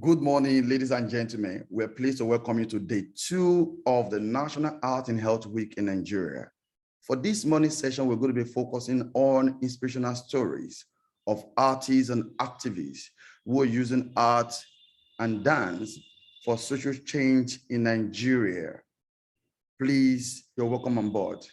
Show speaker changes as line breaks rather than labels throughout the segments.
Good morning, ladies and gentlemen. We're pleased to welcome you to day 2 of the National Art and Health Week in Nigeria. For this morning's session, we're going to be focusing on inspirational stories of artists and activists who are using art and dance for social change in Nigeria. Please, you're welcome on board.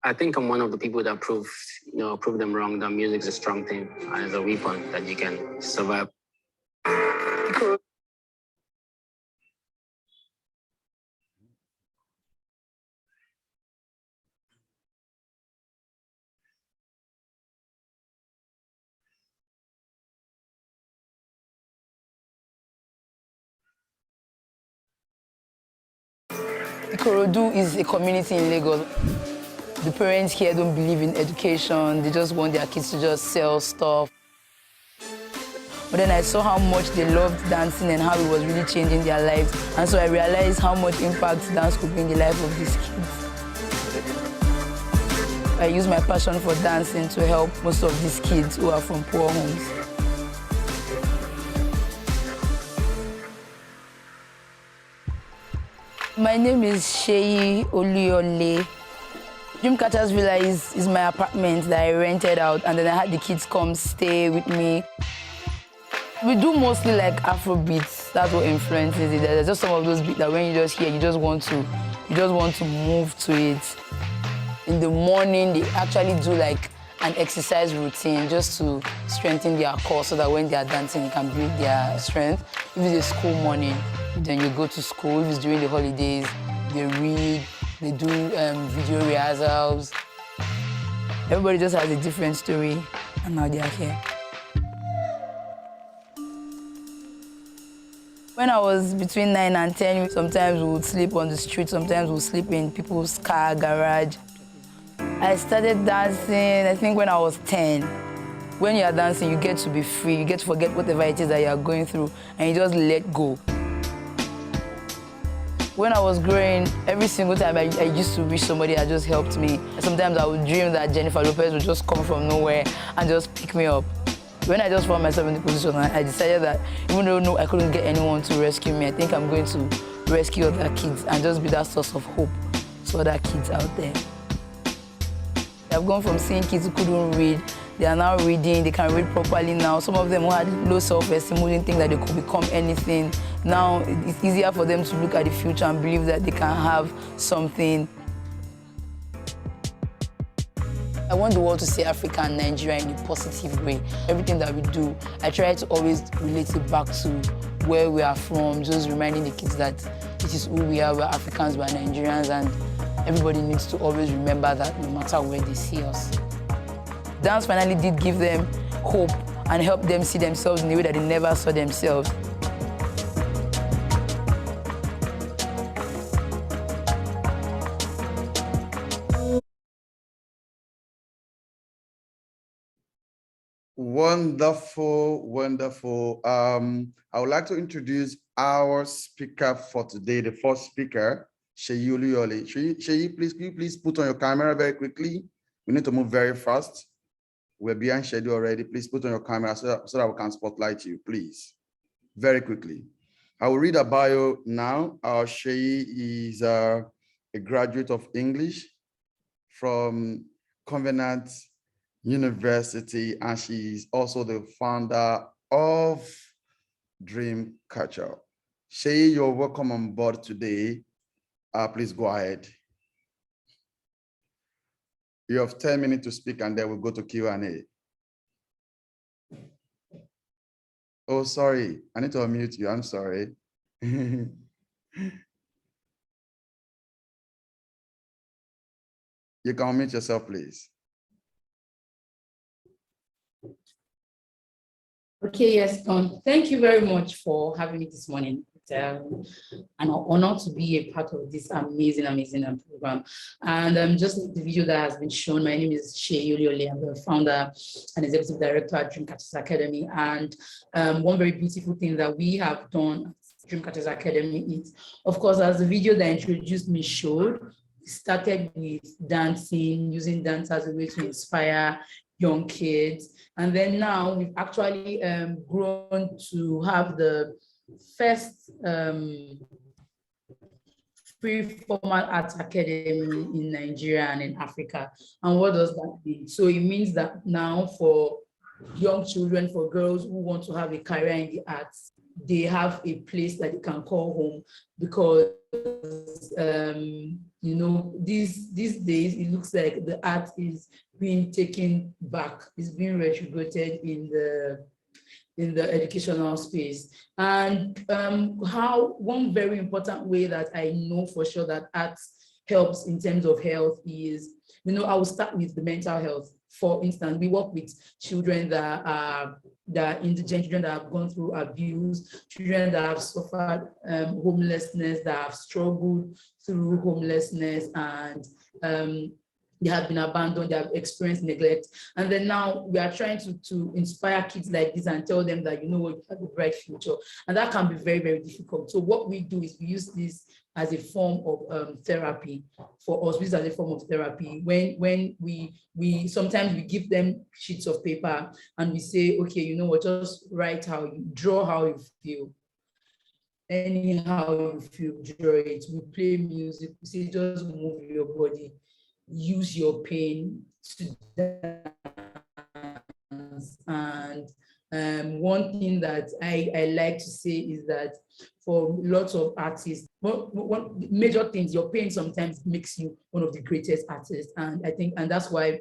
I think I'm one of the people that prove them wrong, that music is a strong thing and it's a weapon that you can survive.
Ikorodu is a community in Lagos. The parents here don't believe in education. They just want their kids to just sell stuff. But then I saw how much they loved dancing and how it was really changing their lives. And so I realized how much impact dance could bring in the life of these kids. I use my passion for dancing to help most of these kids who are from poor homes. My name is Seyi Oluyole. DreamCatchers Villa is my apartment that I rented out, and then I had the kids come stay with me. We do mostly like Afrobeats. That's what influences it. There's just some of those beats that when you just hear, you just want to move to it. In the morning, they actually do like an exercise routine just to strengthen their core so that when they are dancing, it can build their strength. If it's a school morning, then you go to school. If it's during the holidays, they read, they do video rehearsals. Everybody just has a different story, and now they are here. When I was between 9 and 10, sometimes we would sleep on the street, sometimes we would sleep in people's car, garage. I started dancing, I think when I was 10. When you are dancing, you get to be free, you get to forget whatever it is that you are going through, and you just let go. When I was growing, every single time I used to wish somebody had just helped me. Sometimes I would dream that Jennifer Lopez would just come from nowhere and just pick me up. When I just found myself in the position, I decided that even though I couldn't get anyone to rescue me, I think I'm going to rescue other kids and just be that source of hope to other kids out there. I've gone from seeing kids who couldn't read, they are now reading, they can read properly now. Some of them who had low self-esteem, who didn't think that they could become anything. Now it's easier for them to look at the future and believe that they can have something. I want the world to see Africa and Nigeria in a positive way. Everything that we do, I try to always relate it back to where we are from, just reminding the kids that it is who we are, we're Africans, we're Nigerians, and everybody needs to always remember that no matter where they see us. Dance finally did give them hope and help them see themselves in a way that they never saw themselves.
Wonderful, wonderful. I would like to introduce our speaker for today, the first speaker, Seyi Oluyole. Seyi, please, can you please put on your camera very quickly? We need to move very fast. We're behind schedule already. Please put on your camera so that we can spotlight you, please. Very quickly. I will read a bio now. Seyi is a graduate of English from Covenant University, and she's also the founder of DreamCatchers. Seyi, you're welcome on board today. Please go ahead. You have 10 minutes to speak, and then we'll go to Q&A. Oh, sorry. I need to unmute you. I'm sorry. You can unmute yourself, please.
Okay, yes, thank you very much for having me this morning. an honor to be a part of this amazing program. And just like the video that has been shown, my name is Seyi Oluyole. I'm the founder and executive director at DreamCatchers Academy. And one very beautiful thing that we have done at DreamCatchers Academy is, of course, as the video that introduced me showed, started with dancing, using dance as a way to inspire young kids. And then now we've actually grown to have the first free formal arts academy in Nigeria and in Africa. And what does that mean? So it means that now for young children, for girls who want to have a career in the arts, they have a place that they can call home, because you know, these days it looks like the art is being taken back, it's being retributed in the educational space. And how one very important way that I know for sure that art helps in terms of health is, you know, I will start with the mental health. For instance, we work with children that are indigent, children that have gone through abuse, children that have suffered homelessness, that have struggled through homelessness, and they have been abandoned, they have experienced neglect. And then now we are trying to inspire kids like this and tell them that, you know what, you have a bright future. And that can be very, very difficult. So what we do is we use this as a form of therapy for us. We use it as a form of therapy. When we sometimes we give them sheets of paper and we say, okay, you know what, just write how you draw, how you feel. Anyhow you feel, draw it. We play music, we say just move your body, use your pain to dance. And one thing that I like to say is that for lots of artists, one major things, your pain sometimes makes you one of the greatest artists. And I think, and that's why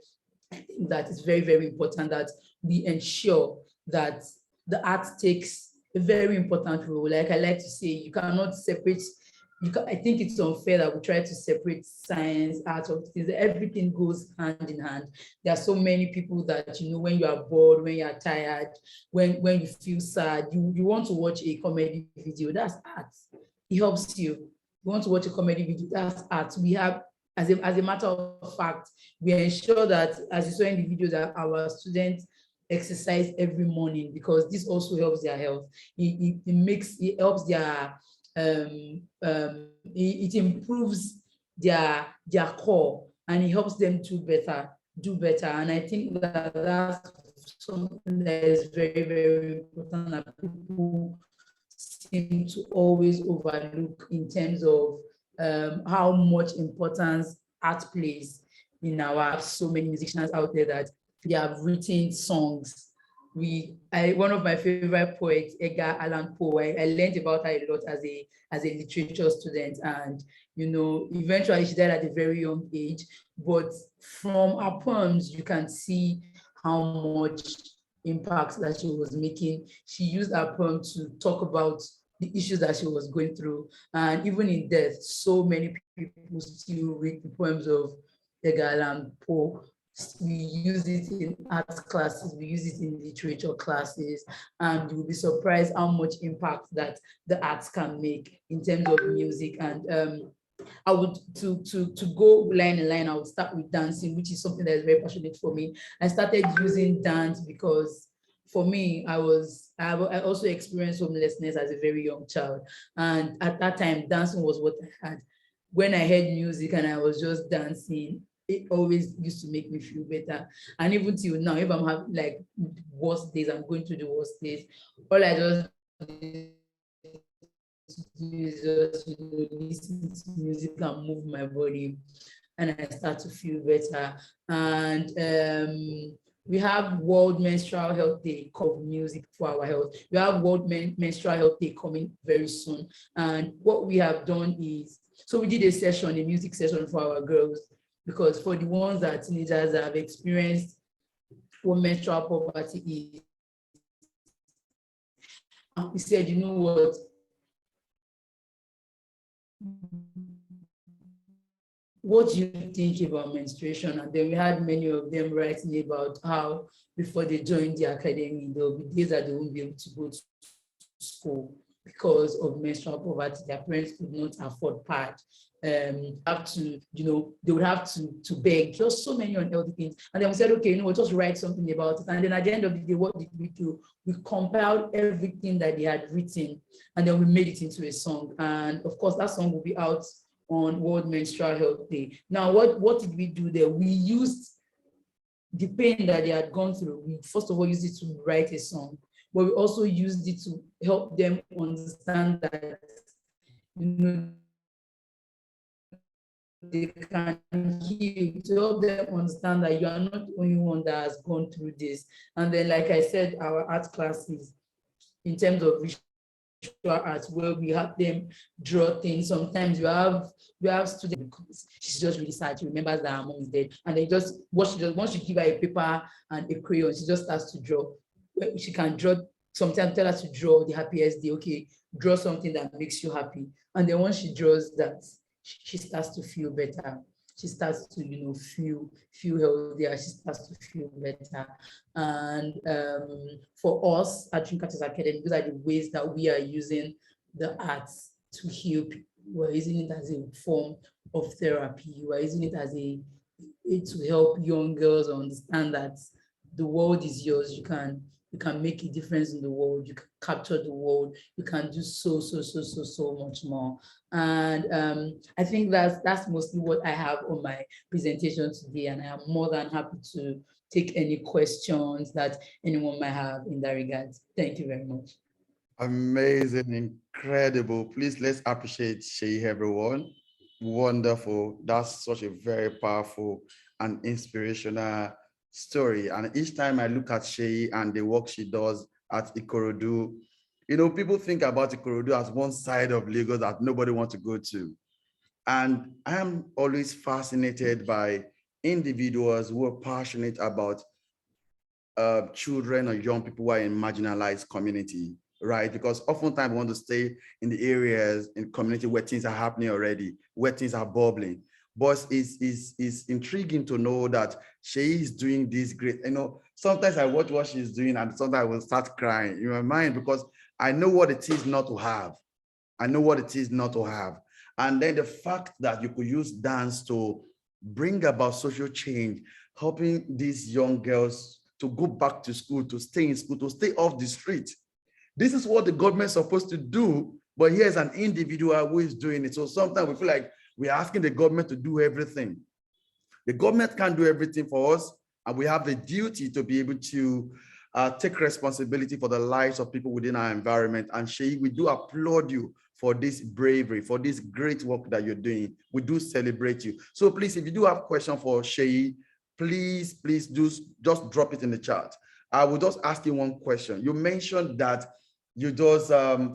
I think that it's very, very important that we ensure that the art takes a very important role. Like I like to say, you cannot separate. I think it's unfair that we try to separate science, art, of things. Everything goes hand in hand. There are so many people that, you know, when you are bored, when you are tired, when you feel sad, you want to watch a comedy video. That's art. It helps you. You want to watch a comedy video. That's art. We have, as a matter of fact, we ensure that, as you saw in the video, that our students exercise every morning, because this also helps their health. It helps their it improves their core, and it helps them do better. And I think that that's something that is very, very important that people seem to always overlook in terms of how much importance art plays in our. So many musicians out there that they have written songs. One of my favorite poets, Edgar Allan Poe, I learned about her a lot as a literature student, and you know, eventually she died at a very young age. But from her poems, you can see how much impact that she was making. She used her poem to talk about the issues that she was going through, and even in death, so many people still read the poems of Edgar Allan Poe. We use it in art classes, we use it in literature classes, and you'll be surprised how much impact that the arts can make in terms of music. And I would, to go line in line, I would start with dancing, which is something that is very passionate for me. I started using dance because for me, I also experienced homelessness as a very young child. And at that time, dancing was what I had. When I heard music and I was just dancing, it always used to make me feel better. And even till now, if I'm having like worst days, I'm going through the worst days, all I just do is just, you know, listen to music and move my body, and I start to feel better. And we have World Menstrual Health Day of music for our health. We have World Menstrual Health Day coming very soon. And what we have done is, so we did a music session for our girls, because for the ones that are teenagers that have experienced what menstrual poverty is, we said, you know what do you think about menstruation? And then we had many of them writing about how before they joined the academy, there will be days that they won't be able to go to school because of menstrual poverty. Their parents could not afford pad. Have to, they would have to beg, just so many unhealthy things. And then we said, okay, we'll just write something about it. And then at the end of the day, what did we do? We compiled everything that they had written, and then we made it into a song. And of course, that song will be out on World Menstrual Health Day. Now, what did we do there? We used the pain that they had gone through. We first of all used it to write a song, but we also used it to help them understand that, they can heal, to help them understand that you are not the only one that has gone through this. And then, like I said, our art classes, in terms of visual arts, where we have them draw things. Sometimes we have students, because she's just really sad. She remembers that her mom is dead, and then once you give her a paper and a crayon, she just starts to draw. She can draw. Sometimes tell her to draw the happiest day. Okay, draw something that makes you happy. And then once she draws that, she starts to feel better. She starts to, feel healthier. She starts to feel better. And for us at DreamCatchers Academy, these are the ways that we are using the arts to heal people. We're using it as a form of therapy. We're using it as a to help young girls understand that the world is yours. You can make a difference in the world. You can capture the world. You can do so much more. And I think that's mostly what I have on my presentation today. And I am more than happy to take any questions that anyone might have in that regard. Thank you very much.
Amazing, incredible. Please, let's appreciate Seyi, everyone. Wonderful. That's such a very powerful and inspirational story. And each time I look at Seyi and the work she does at Ikorodu, people think about Ikorodu as one side of Lagos that nobody wants to go to. And I am always fascinated by individuals who are passionate about children or young people who are in marginalized community, right? Because oftentimes we want to stay in the areas, in community where things are happening already, where things are bubbling. But it's intriguing to know that she is doing this great. Sometimes I watch what she's doing and sometimes I will start crying in my mind because I know what it is not to have. I know what it is not to have. And then the fact that you could use dance to bring about social change, helping these young girls to go back to school, to stay in school, to stay off the street. This is what the government's supposed to do, but here's an individual who is doing it. So sometimes we feel like we're asking the government to do everything. The government can't do everything for us, and we have the duty to be able to take responsibility for the lives of people within our environment. And Seyi, we do applaud you for this bravery, for this great work that you're doing. We do celebrate you. So please, if you do have questions for Seyi, please do just drop it in the chat. I will just ask you one question. You mentioned that you just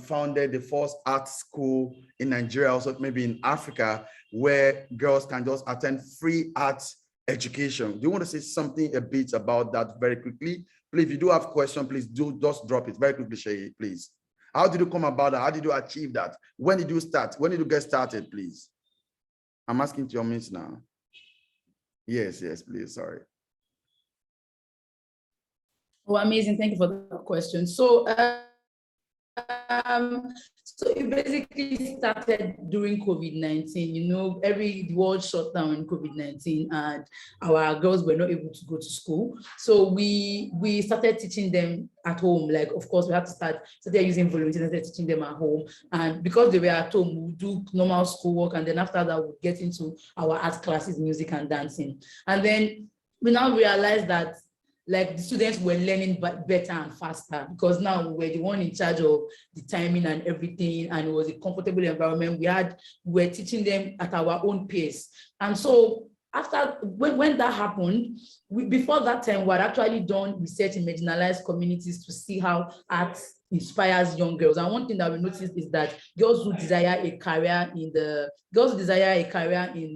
founded the first art school in Nigeria, also maybe in Africa, where girls can just attend free art education. Do you want to say something a bit about that very quickly? Please, if you do have questions, please do just drop it very quickly, Seyi, please. How did you come about that? How did you achieve that? When did you start? When did you get started, please? I'm asking to your miss now. Yes, please, sorry.
Oh, amazing. Thank you for that question. So it basically started during COVID-19. The world shut down in COVID-19 and our girls were not able to go to school. So we started teaching them at home. Like, of course, we had to start using volunteers and teaching them at home. And because they were at home, we would do normal schoolwork. And then after that, we'd get into our art classes, music and dancing. And then we now realized that the students were learning better and faster because now we were the one in charge of the timing and everything, and it was a comfortable environment. We were teaching them at our own pace. And so when that happened, before that time, we had actually done research in marginalized communities to see how art inspires young girls. And one thing that we noticed is that girls who desire a career in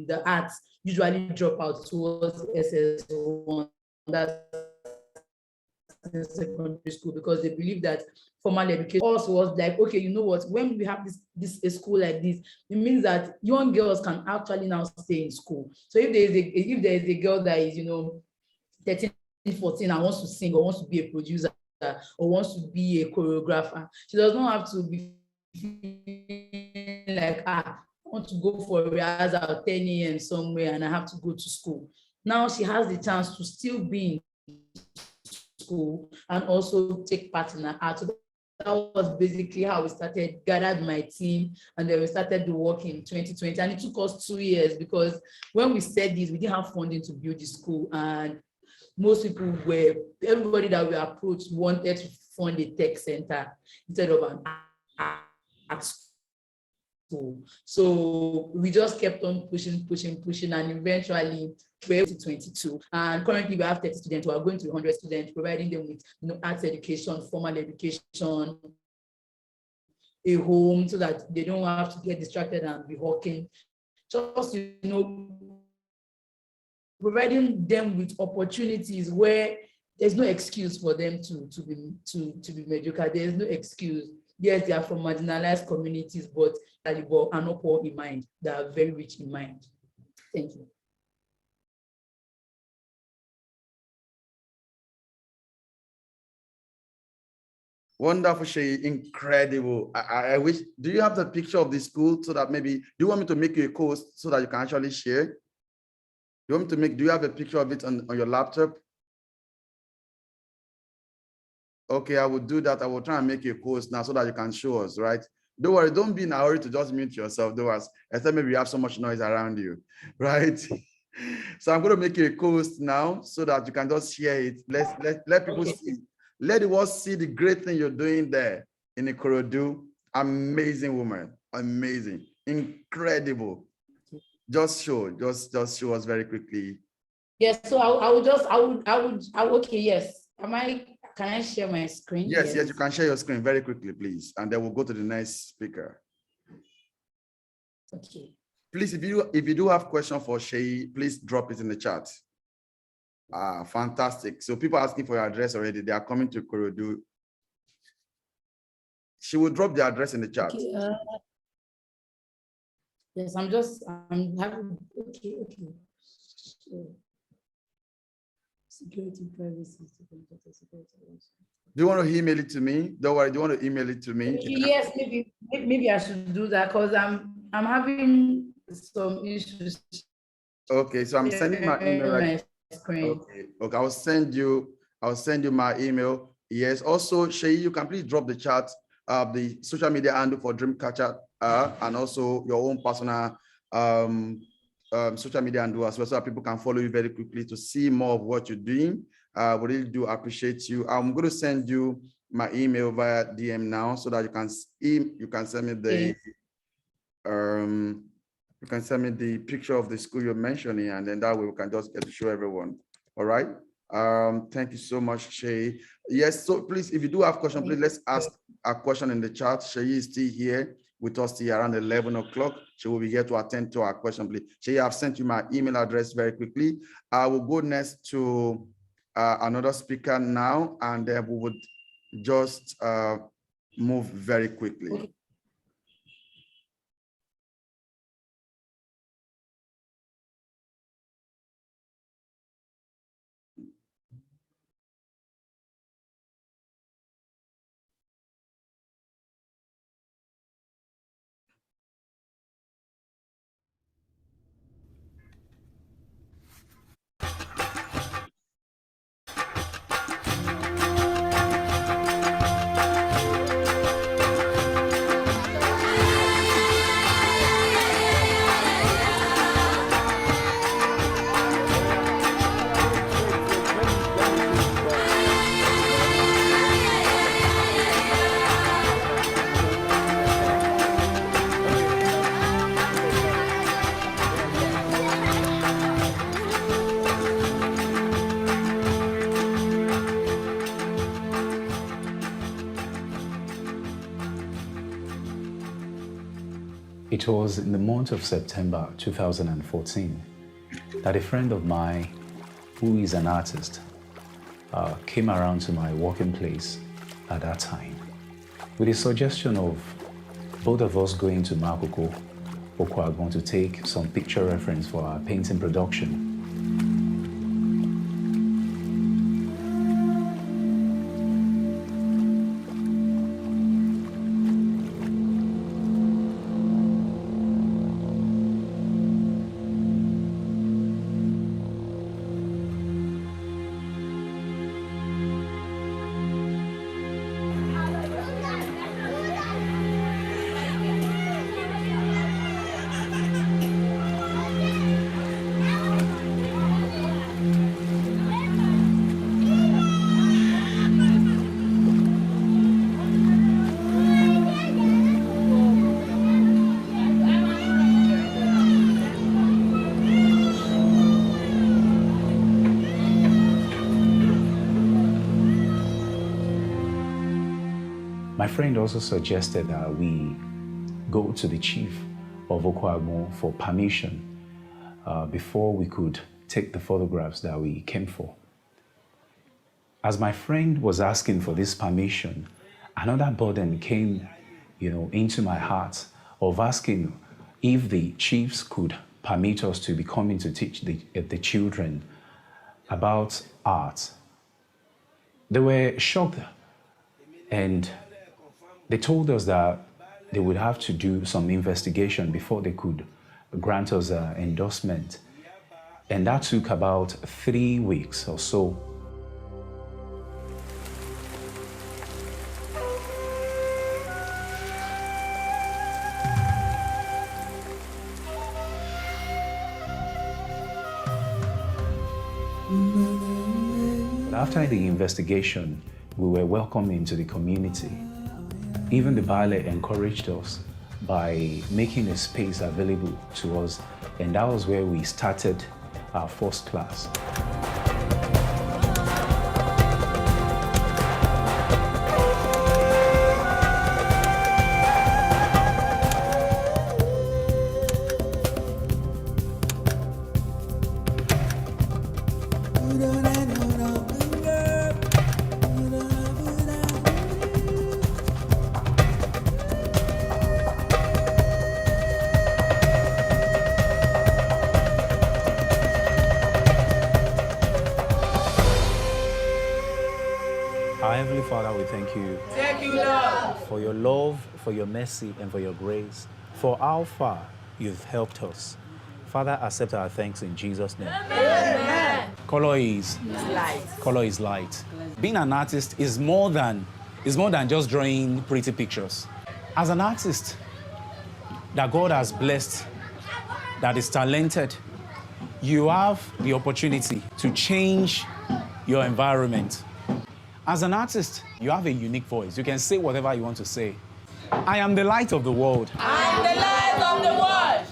the arts usually drop out towards SS1. That's in secondary school because they believe that formal education also was like, okay, you know what, when we have a school like this, it means that young girls can actually now stay in school. So if there is a girl that is 13, 14 and wants to sing or wants to be a producer or wants to be a choreographer, she does not have to be feeling like, I want to go for a rehearsal at 10 a.m. somewhere and I have to go to school. Now she has the chance to still be in school and also take part in the art. So that was basically how we started, gathered my team, and then we started the work in 2020. And it took us 2 years because when we said this, we didn't have funding to build the school. And most people everybody that we approached wanted to fund a tech center instead of an art school. So we just kept on pushing, and eventually we're 2022. And currently we have 30 students. We are going to 100 students, providing them with arts education, formal education, a home so that they don't have to get distracted and be hawking. Just, providing them with opportunities where there's no excuse for them to be mediocre. There's no excuse. Yes, they are from marginalized communities, but and not poor in mind. They are very rich in mind. Thank you.
Wonderful, Seyi, incredible. I wish, do you have the picture of the school so that maybe, do you want me to make you a post so that you can actually share? Do you have a picture of it on your laptop? Okay, I will do that. I will try and make a post now so that you can show us, right? Don't worry, don't be in a hurry to just mute yourself, though, except maybe you have so much noise around you, right? So I'm going to make you a post now so that you can just share it. Let people see. Let the world see the great thing you're doing there in Ikorodu. Amazing woman, amazing, incredible. Just show us very quickly.
Yes, so okay, yes. Can I share my screen?
Yes, you can share your screen very quickly, please. And then we'll go to the next speaker.
Okay.
Please, if you do have questions for Seyi, please drop it in the chat. Fantastic. So people asking for your address already. They are coming to Ikorodu. She will drop the address in the chat.
Okay, yes, I'm having, okay. So, security, privacy.
Do you want to email it to me? Don't worry, do you want to email it to me?
Okay, yes, maybe I should do that because I'm having some issues.
Okay, so I'm sending my email right.
Screen.
Okay, I'll send you my email. Yes, also Seyi, you can please drop the chat, the social media handle for DreamCatcher, and also your own personal social media handle as well, so that people can follow you very quickly to see more of what you're doing. We really do appreciate you. I'm going to send you my email via DM now so that you can send me the you can send me the picture of the school you're mentioning, and then that way we can just get to show everyone. All right. Thank you so much, Seyi. Yes, so please, if you do have questions, please let's ask a question in the chat. Seyi is still here with us till around 11 o'clock. She will be here to attend to our question, please. Seyi, I've sent you my email address very quickly. I will go next to another speaker now, and we would just move very quickly.
Okay.
It was in the month of September 2014 that a friend of mine, who is an artist, came around to my working place at that time with a suggestion of both of us going to Makoko, Okwagon, to take some picture reference for our painting production. friend also suggested that we go to the chief of Okwagbo for permission before we could take the photographs that we came for. As my friend was asking for this permission, another burden came, into my heart of asking if the chiefs could permit us to be coming to teach the children about art. They were shocked, and they told us that they would have to do some investigation before they could grant us an endorsement. And that took about 3 weeks or so. But after the investigation, we were welcomed into the community. Even the Baale encouraged us by making a space available to us, and that was where we started our first class. Our Heavenly Father, we thank you.
Thank you, Lord.
For your love, for your mercy, and for your grace, for how far you've helped us. Father, accept our thanks in Jesus' name.
Amen.
Color is
Light.
Color is light. Being an artist is more than just drawing pretty pictures. As an artist that God has blessed, that is talented, you have the opportunity to change your environment. As an artist, you have a unique voice. You can say whatever you want to say. I am the light of the world.
I am the light of the world.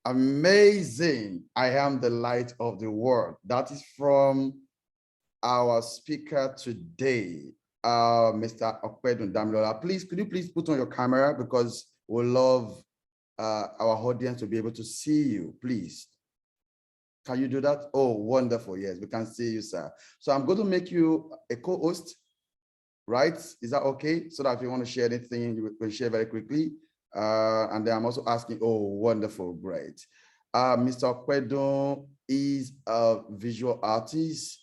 Amazing. I am the light of the world. That is from our speaker today, Mr. Opedun, Damilola. Please, could you please put on your camera, because we love our audience to be able to see you, please. Can you do that? Oh, wonderful. Yes, we can see you, sir. So I'm going to make you a co-host, right? Is that okay? So that if you want to share anything, you will share very quickly. And then I'm also asking, oh, wonderful, great. Mr. Opedun is a visual artist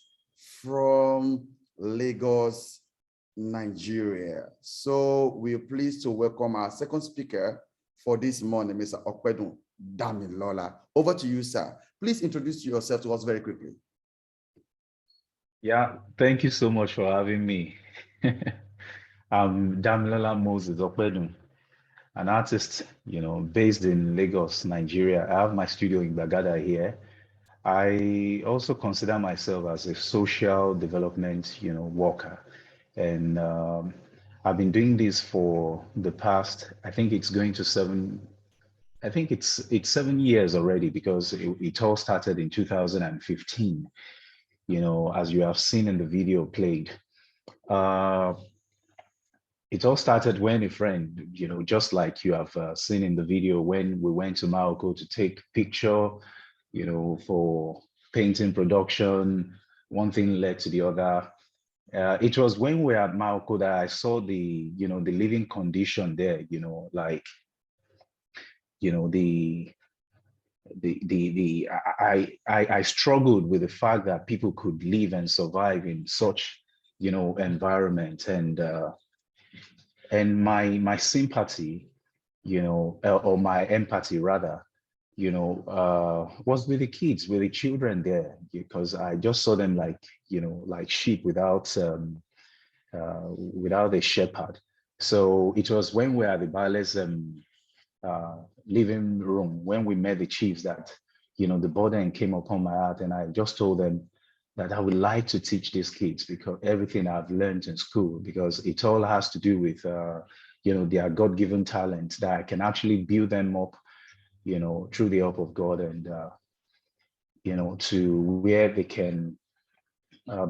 from Lagos, Nigeria. So we're pleased to welcome our second speaker for this morning, Mr. Opedun Damilola. Over to you, sir. Please introduce yourself to us very quickly.
Yeah, thank you so much for having me. I'm Damilola Moses Opedun, an artist, based in Lagos, Nigeria. I have my studio in Bagada here. I also consider myself as a social development, worker. And I've been doing this for the past, I think it's 7 years already, because it all started in 2015, as you have seen in the video played. It all started when a friend, just like you have seen in the video, when we went to Morocco to take picture, for painting production, one thing led to the other. It was when we were at Morocco that I saw the living condition there, I struggled with the fact that people could live and survive in such, environment, and my sympathy, or my empathy rather, was with the kids, with the children there, because I just saw them like sheep without a shepherd. So it was when we were at the Baale's living room, when we met the chiefs, that the burden came upon my heart, and I just told them that I would like to teach these kids, because everything I've learned in school, because it all has to do with their God-given talents, that I can actually build them up through the help of God, and to where they can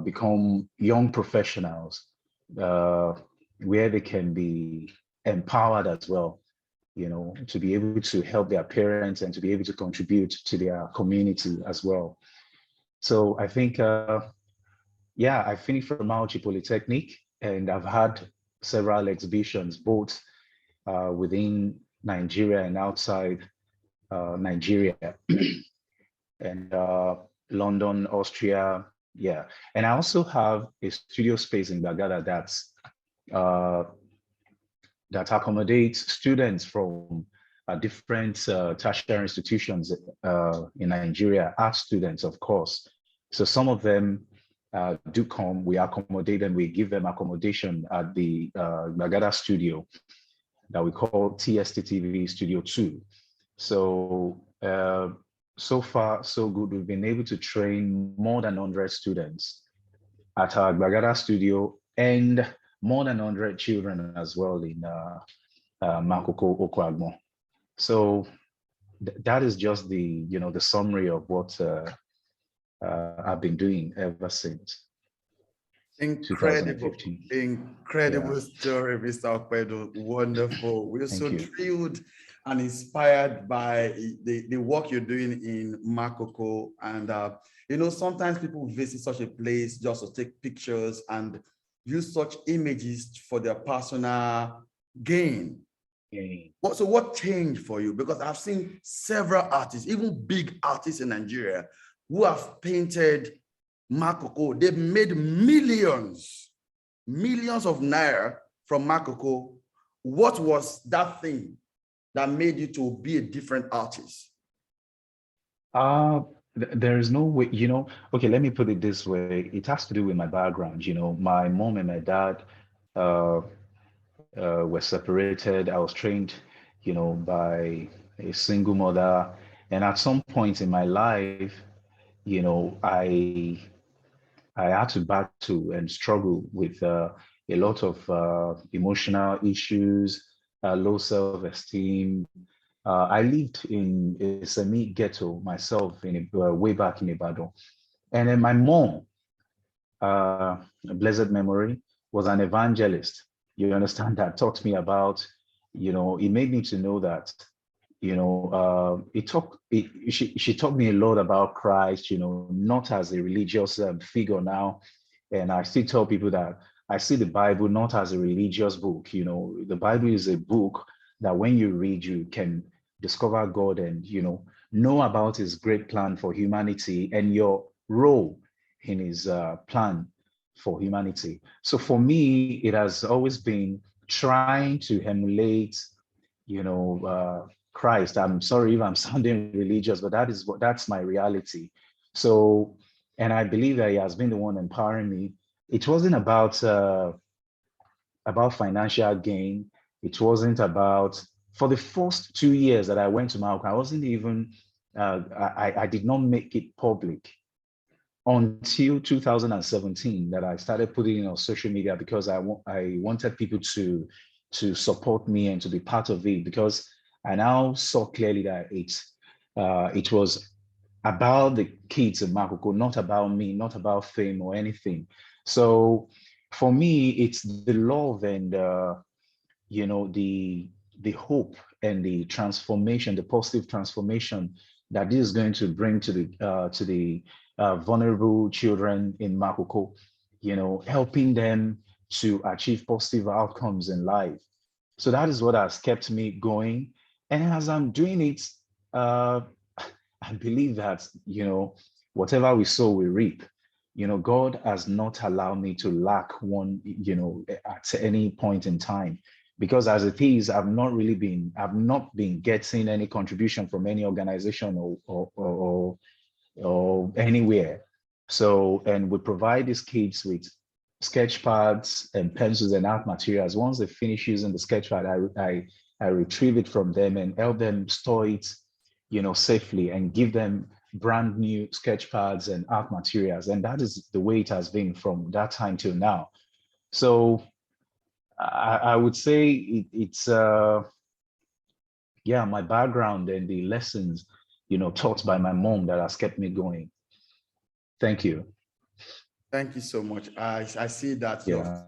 become young professionals where they can be empowered as well, to be able to help their parents and to be able to contribute to their community as well. So I think, yeah, I finished from Auchi Polytechnic, and I've had several exhibitions, both within Nigeria and outside Nigeria, and London, Austria, yeah. And I also have a studio space in Bagada that accommodates students from different tertiary institutions in Nigeria, art students, of course. So some of them do come, we accommodate them, we give them accommodation at the Bagada studio that we call TSTTV Studio 2. So, so far, so good. We've been able to train more than 100 students at our Bagada studio, and more than 100 children as well in Makoko Okwagmo. So that is just the, the summary of what I've been doing ever since.
Incredible,
2015.
incredible story, Mr. Opedun. Wonderful. We're
Thank
so
you.
thrilled and inspired by the work you're doing in Makoko. And, sometimes people visit such a place just to take pictures and use such images for their personal gain. So what changed for you? Because I've seen several artists, even big artists in Nigeria, who have painted Makoko. They've made millions of naira from Makoko. What was that thing that made you to be a different artist?
There is no way, okay, let me put it this way. It has to do with my background. My mom and my dad were separated. I was trained, by a single mother. And at some point in my life, I had to battle and struggle with a lot of emotional issues, low self-esteem. I lived in a semi-ghetto myself way back in Ibadan. And then my mom, blessed memory, was an evangelist. You understand, that taught me about, it made me to know that, she taught me a lot about Christ, not as a religious figure now. And I still tell people that I see the Bible not as a religious book. The Bible is a book that when you read, you can discover God and, know about his great plan for humanity and your role in his plan for humanity. So for me, it has always been trying to emulate, Christ. I'm sorry if I'm sounding religious, but that's my reality. So, and I believe that he has been the one empowering me. It wasn't about financial gain. It wasn't about, for the first 2 years that I went to Morocco, I wasn't even, I did not make it public until 2017 that I started putting it on social media, because I wanted people to support me and to be part of it, because I now saw clearly that it was about the kids in Makoko, not about me, not about fame or anything. So for me, it's the love and the hope and the transformation, the positive transformation that this is going to bring to the vulnerable children in Makoko, helping them to achieve positive outcomes in life. So that is what has kept me going. And as I'm doing it, I believe that, whatever we sow, we reap. God has not allowed me to lack one, at any point in time, because as it is, I've not been getting any contribution from any organization or anywhere. So, and we provide these kids with sketch pads and pencils and art materials. Once they finish using the sketch pad, I retrieve it from them and help them store it, safely, and give them brand new sketch pads and art materials. And that is the way it has been from that time till now. So I would say it's my background and the lessons, taught by my mom that has kept me going. Thank you.
Thank you so much. I see that
Yeah.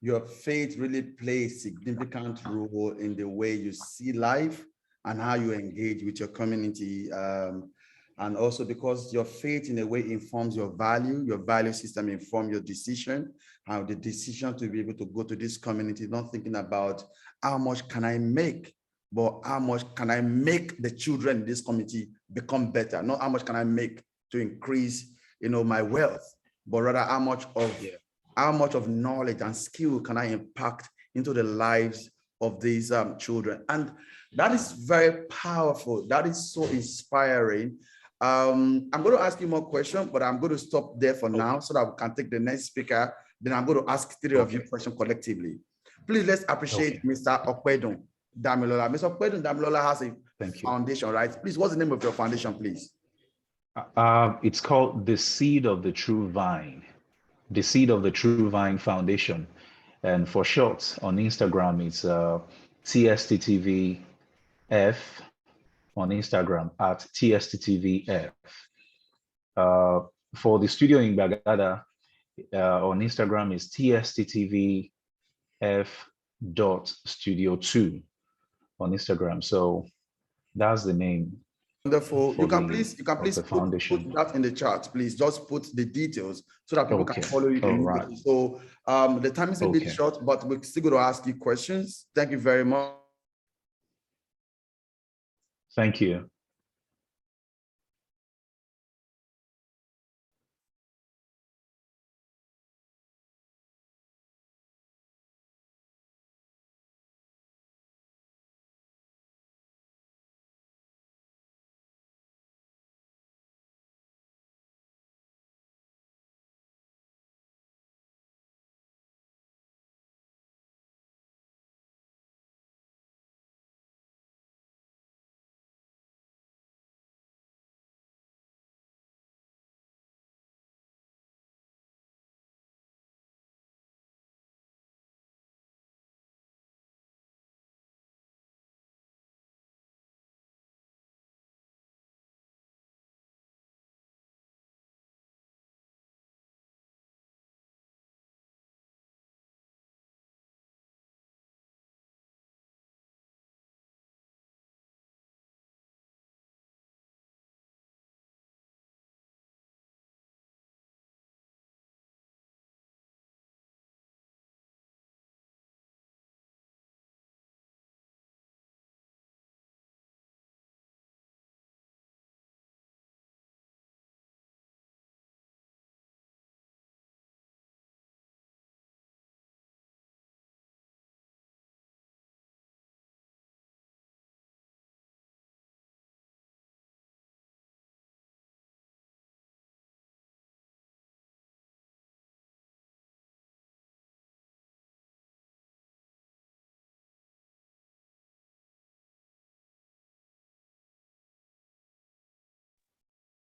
your faith really plays significant role in the way you see life and how you engage with your community. And also because your faith in a way informs your value system informs your decision, how the decision to be able to go to this community, not thinking about how much can I make, but how much can I make the children in this community become better, not how much can I make to increase, my wealth, but rather how much of knowledge and skill can I impact into the lives of these children. And that is very powerful. That is so inspiring. I'm going to ask you more questions, but I'm going to stop there for now so that we can take the next speaker. Then I'm going to ask three of you questions collectively. Please let's appreciate Mr. Opedun Damilola. Mr. Opedun Damilola has a foundation, right? Please, what's the name of your foundation, please?
It's called The Seed of the True Vine. The Seed of the True Vine Foundation. And for short, on Instagram, it's TSTTVF on Instagram at TSTTVF. For the studio in Bagada, on Instagram is TSTTVF.studio2 on Instagram. So that's the name.
Wonderful. You can please put that in the chat, please. Just put the details so that people can follow you immediately. Right. So the time is a bit short, but we're still going to ask you questions. Thank you very much.
Thank you.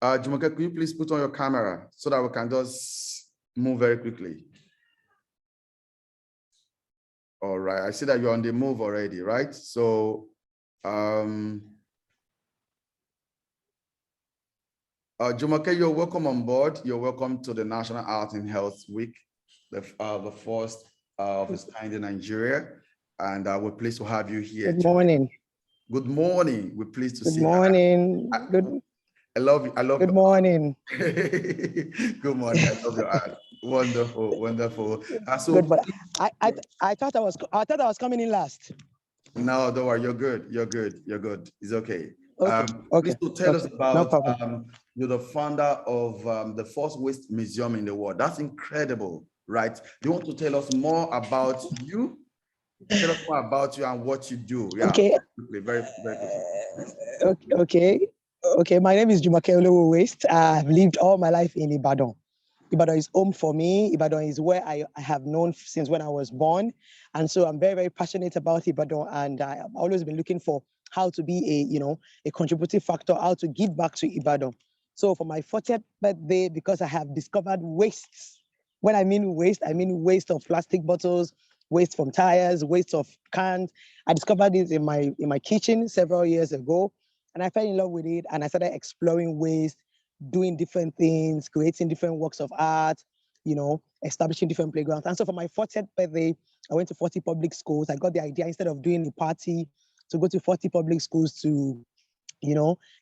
Jumoke, could you please put on your camera so that we can just move very quickly? All right, I see that you're on the move already, right? So, Jumoke, you're welcome on board. You're welcome to the National Art and Health Week, the first of its kind in Nigeria. And we're pleased to have you here.
Good morning.
Good morning. We're pleased to see you.
Good morning.
I love you. I love
Good morning.
Good morning. I love your art. Wonderful, wonderful.
Good, but I thought I was coming in last.
No, don't worry. You're good. You're good. You're good. It's okay.
Okay.
Please tell us about. You're the founder of the first waste museum in the world. That's incredible, right? Do you want to tell us more about you? Tell us more about you and what you do. Yeah.
Okay.
Very quickly.
Okay. My name is Jumoke Waste. I've lived all my life in Ibadan. Ibadan is home for me. Ibadan is where I have known since when I was born. And so I'm very, very passionate about Ibadan. And I've always been looking for how to be a contributive factor, how to give back to Ibadan. So for my 40th birthday, because I have discovered wastes. When I mean waste waste of plastic bottles, waste from tires, waste of cans. I discovered this in my kitchen several years ago. And I fell in love with it. And I started exploring waste, doing different things, creating different works of art, establishing different playgrounds. And so for my 40th birthday, I went to 40 public schools. I got the idea, instead of doing a party, to go to 40 public schools to,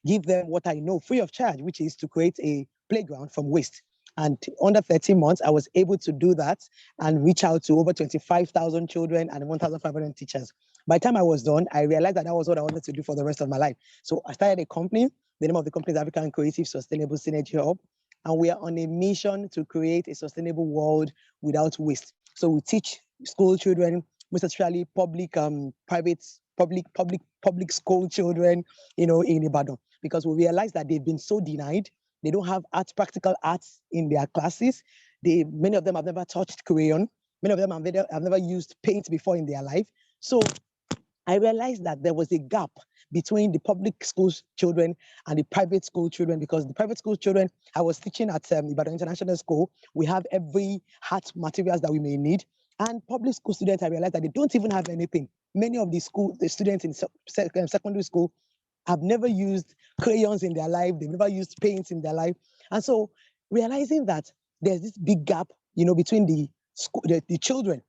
give them what I know free of charge, which is to create a playground from waste. And under 13 months, I was able to do that and reach out to over 25,000 children and 1,500 teachers. By the time I was done, I realized that was what I wanted to do for the rest of my life. So I started a company. The name of the company is African Creative Sustainable Synergy Hub. And we are on a mission to create a sustainable world without waste. So we teach school children, most especially public school children, in Ibadan, because we realize that they've been so denied. They don't have practical arts in their classes. Many of them have never touched crayon. Many of them have never used paint before in their life. So I realized that there was a gap between the public school children and the private school children, because the private school children, I was teaching at Ibadan International School, we have every art materials that we may need. And public school students, I realized that they don't even have anything. Many of the students in secondary school have never used crayons in their life. They've never used paints in their life. And so realizing that there's this big gap, between the children,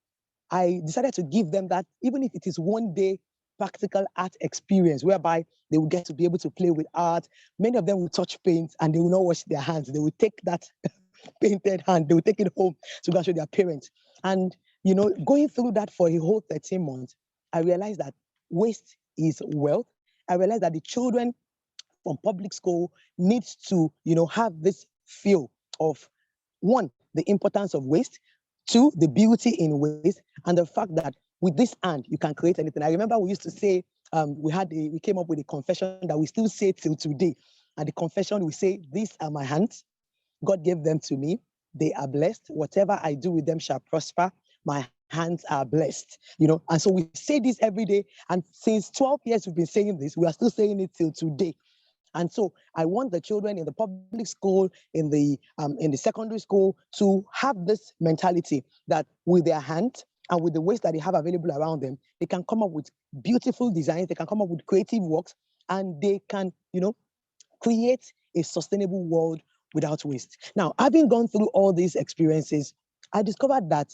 I decided to give them that, even if it is one day practical art experience, whereby they will get to be able to play with art. Many of them will touch paint and they will not wash their hands. They will take that painted hand, they will take it home to go and show their parents. And, going through that for a whole 13 months, I realized that waste is wealth. I realized that the children from public school needs to, have this feel of, one, the importance of waste, two, the beauty in waste, and the fact that with this hand, you can create anything. I remember we used to say, we came up with a confession that we still say till today. And the confession, we say, these are my hands. God gave them to me. They are blessed. Whatever I do with them shall prosper. My hands are blessed, And so we say this every day. And since 12 years, we've been saying this. We are still saying it till today. And so I want the children in the public school, in the secondary school, to have this mentality that with their hands and with the ways that they have available around them, they can come up with beautiful designs, they can come up with creative works, and they can, create a sustainable world without waste. Now, having gone through all these experiences, I discovered that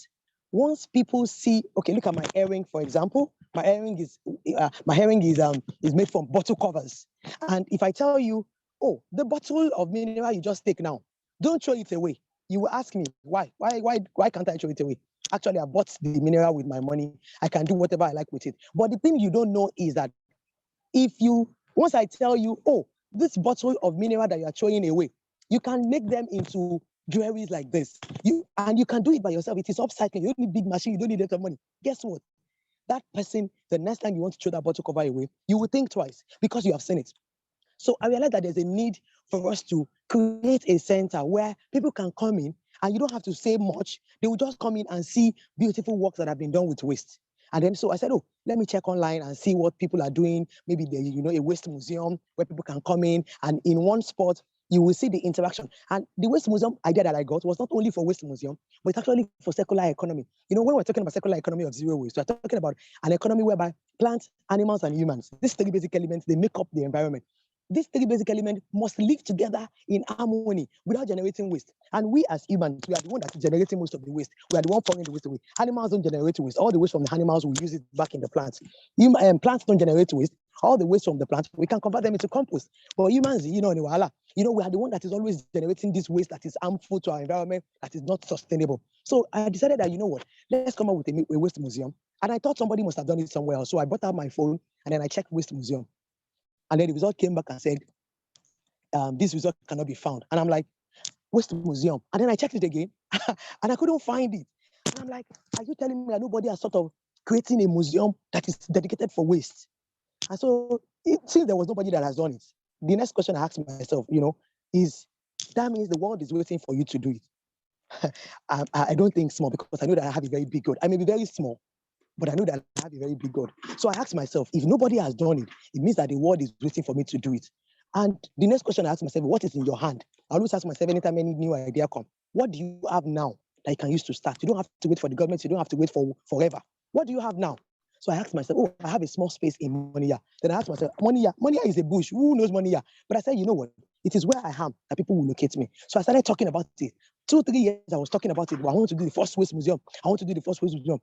once people see, okay, look at my earring, for example. My earring is made from bottle covers. And if I tell you, oh, the bottle of mineral you just take now, don't throw it away. You will ask me, why? Why can't I throw it away? Actually, I bought the mineral with my money. I can do whatever I like with it. But the thing you don't know is that once I tell you, oh, this bottle of mineral that you are throwing away, you can make them into jewelries like this. You can do it by yourself. It is upcycling. You don't need big machine. You don't need a lot of money. Guess what? That person, the next time you want to throw that bottle cover away, you will think twice because you have seen it. So I realized that there's a need for us to create a center where people can come in and you don't have to say much. They will just come in and see beautiful works that have been done with waste. And then so I said, oh, let me check online and see what people are doing. Maybe there's, a waste museum where people can come in, and in one spot, you will see the interaction. And the waste museum idea that I got was not only for waste museum, but it's actually for circular economy. When we're talking about circular economy of zero waste, we're talking about an economy whereby plants, animals, and humans, these three basic elements, they make up the environment. These three basic elements must live together in harmony without generating waste. And we as humans, we are the one that's generating most of the waste. We are the one throwing the waste away. Animals don't generate waste. All the waste from the animals, we use it back in the plants. Plants don't generate waste. All the waste from the plants, we can convert them into compost. But humans, we are the one that is always generating this waste that is harmful to our environment, that is not sustainable. So I decided that, let's come up with a waste museum. And I thought somebody must have done it somewhere else. So I brought out my phone and then I checked waste museum. And then the result came back and said, this result cannot be found. And I'm like, waste museum. And then I checked it again and I couldn't find it. And I'm like, are you telling me that nobody has sort of creating a museum that is dedicated for waste? And so since there was nobody that has done it, the next question I asked myself, is that means the world is waiting for you to do it. I don't think small, because I know that I have a very big God. I may be very small, but I know that I have a very big God. So I asked myself, if nobody has done it, it means that the world is waiting for me to do it. And the next question I asked myself, what is in your hand? I always ask myself anytime any new idea comes, what do you have now that you can use to start? You don't have to wait for the government. You don't have to wait for forever. What do you have now? So I asked myself, oh, I have a small space in Monia. Then I asked myself, Monia is a bush. Who knows Monia? But I said, you know what? It is where I am that people will locate me. So I started talking about it. 2-3 years I was talking about it. Well, I want to do the first waste museum. I want to do the first waste museum.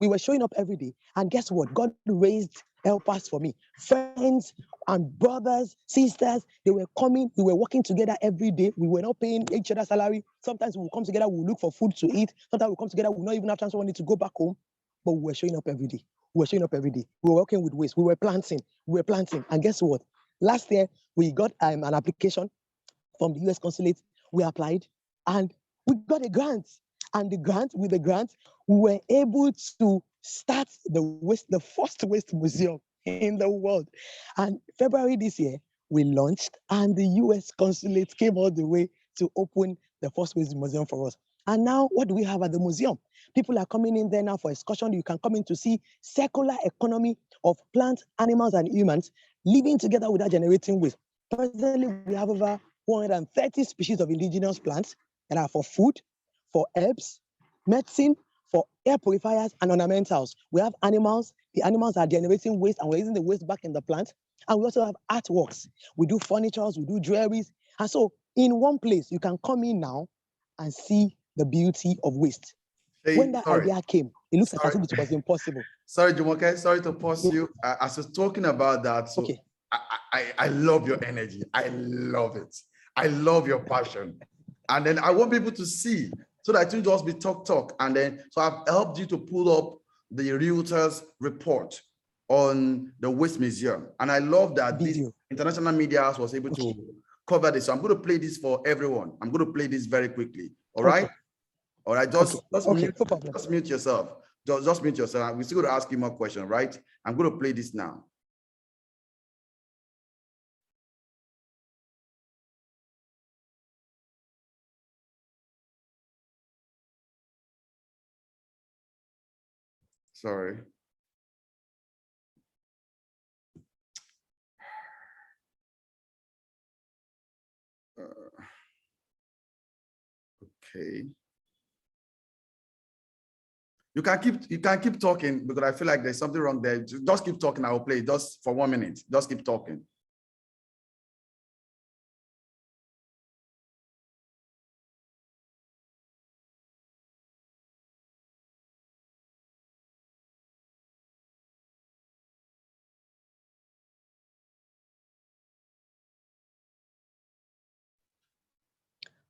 We were showing up every day. And guess what? God raised helpers for me. Friends and brothers, sisters, they were coming. We were working together every day. We were not paying each other salary. Sometimes we will come together, we'll look for food to eat. Sometimes we'll come together, we'll not even have chance for money to go back home. But we were showing up every day. We were showing up every day. We were working with waste. We were planting. And guess what? Last year, we got an application from the US consulate. We applied and we got a grant. And with the grant, we were able to start the first waste museum in the world. And February this year, we launched and the US consulate came all the way to open the first waste museum for us. And now what do we have at the museum? People are coming in there now for excursion. You can come in to see circular economy of plants, animals, and humans living together without generating waste. Presently, we have over 130 species of indigenous plants that are for food, for herbs, medicine, for air purifiers and ornamentals. We have animals. The animals are generating waste and we're using the waste back in the plant. And we also have artworks. We do furnitures, we do jewelries. And so in one place, you can come in now and see the beauty of waste.
Hey,
when that idea came, it looks like as if it was impossible.
Sorry, Jumoke, sorry to pause you. As I was talking about that, so okay. I love your energy. I love it. I love your passion. And then I want people to see so that you just be talk. And then, so I've helped you to pull up the Reuters report on the Waste Museum. And I love that this international media house was able to cover this. So I'm going to play this for everyone. I'm going to play this very quickly. All right? All right, just mute yourself. Just mute yourself. We're still going to ask you more questions, right? I'm going to play this now. Sorry. Okay. You can keep talking because I feel like there's something wrong there. Just keep talking. I will play just for 1 minute. Just keep talking.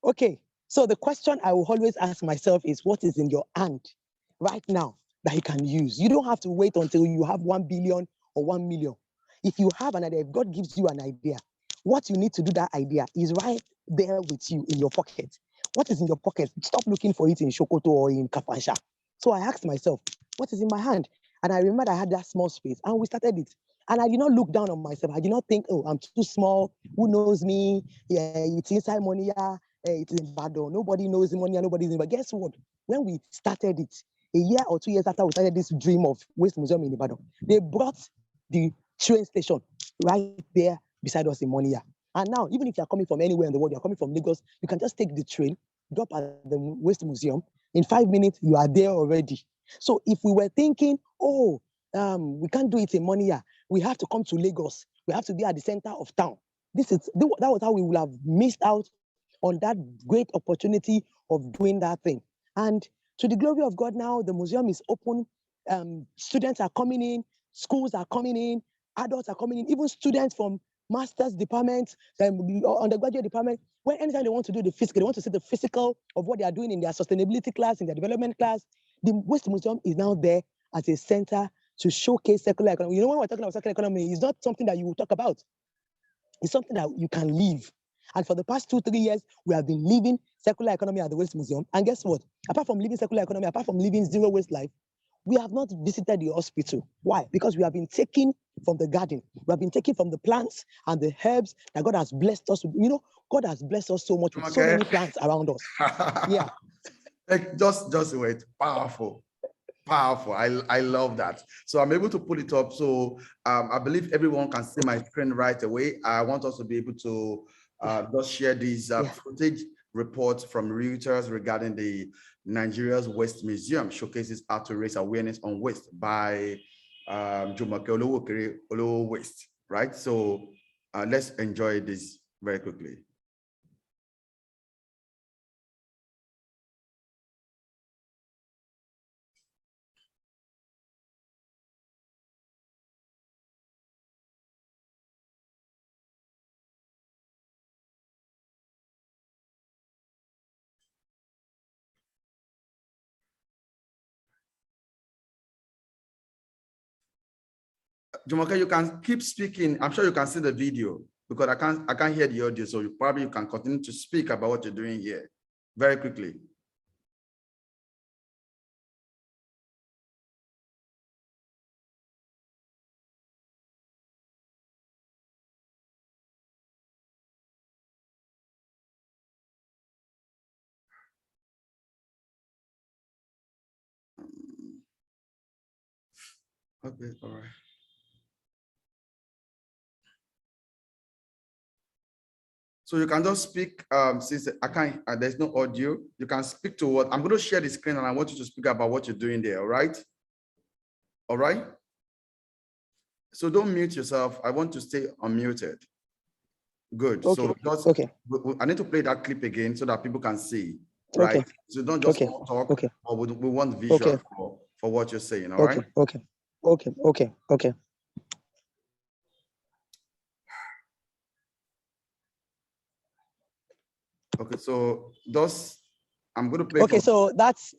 Okay, so the question I will always ask myself is, what is in your hand right now that you can use? You don't have to wait until you have 1 billion or 1 million. If you have an idea, if God gives you an idea, what you need to do that idea is right there with you in your pocket. What is in your pocket? Stop looking for it in Shokoto or in Kafansha. So I asked myself, what is in my hand? And I remember I had that small space and we started it. And I did not look down on myself. I did not think, oh, I'm too small. Who knows me? Yeah, it's inside Monia. It's in Badon. Nobody knows Monia. Nobody's in. But guess what? When we started it, a year or 2 years after we started this dream of Waste Museum in Ibadan, they brought the train station right there beside us in Monia. And now, even if you're coming from anywhere in the world, you're coming from Lagos, you can just take the train, drop at the Waste Museum. In 5 minutes, you are there already. So if we were thinking, oh, we can't do it in Monia, we have to come to Lagos, we have to be at the center of town. That was how we would have missed out on that great opportunity of doing that thing. And to the glory of God now, the museum is open. Students are coming in, schools are coming in, adults are coming in, even students from master's departments, undergraduate department, when anytime they want to do the physical, they want to see the physical of what they are doing in their sustainability class, in their development class, the Waste Museum is now there as a center to showcase circular economy. You know, when we're talking about circular economy, it's not something that you will talk about. It's something that you can live. And for the past 2-3 years, we have been living circular economy at the Waste Museum. And guess what? Apart from living circular economy, apart from living zero waste life, we have not visited the hospital. Why? Because we have been taking from the garden. We have been taking from the plants and the herbs that God has blessed us with. You know, God has blessed us so much with so many plants around us. Yeah.
Just wait. Powerful. Powerful. I love that. So I'm able to pull it up. So I believe everyone can see my screen right away. I want us to be able to just share these footage reports from Reuters regarding the Nigeria's Waste Museum showcases how to raise awareness on waste by Jumoke Olowookere Waste, right? So let's enjoy this very quickly. Jumoke, you can keep speaking. I'm sure you can see the video because I can't hear the audio. So you probably can continue to speak about what you're doing here very quickly. Okay, all right. So you can just speak, since I can't, there's no audio, you can speak to what, I'm going to share the screen and I want you to speak about what you're doing there, all right? All right? So don't mute yourself. I want to stay unmuted. Good.
Okay.
So just,
Okay.
I need to play that clip again so that people can see, right?
Okay.
So don't just
Okay.
talk,
Okay.
or we want visual
Okay.
for what you're saying, all right?
Okay. Okay. Okay. Okay. Okay.
Okay, so those, I'm going to play
Okay.
from,
So that's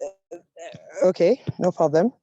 okay. No problem.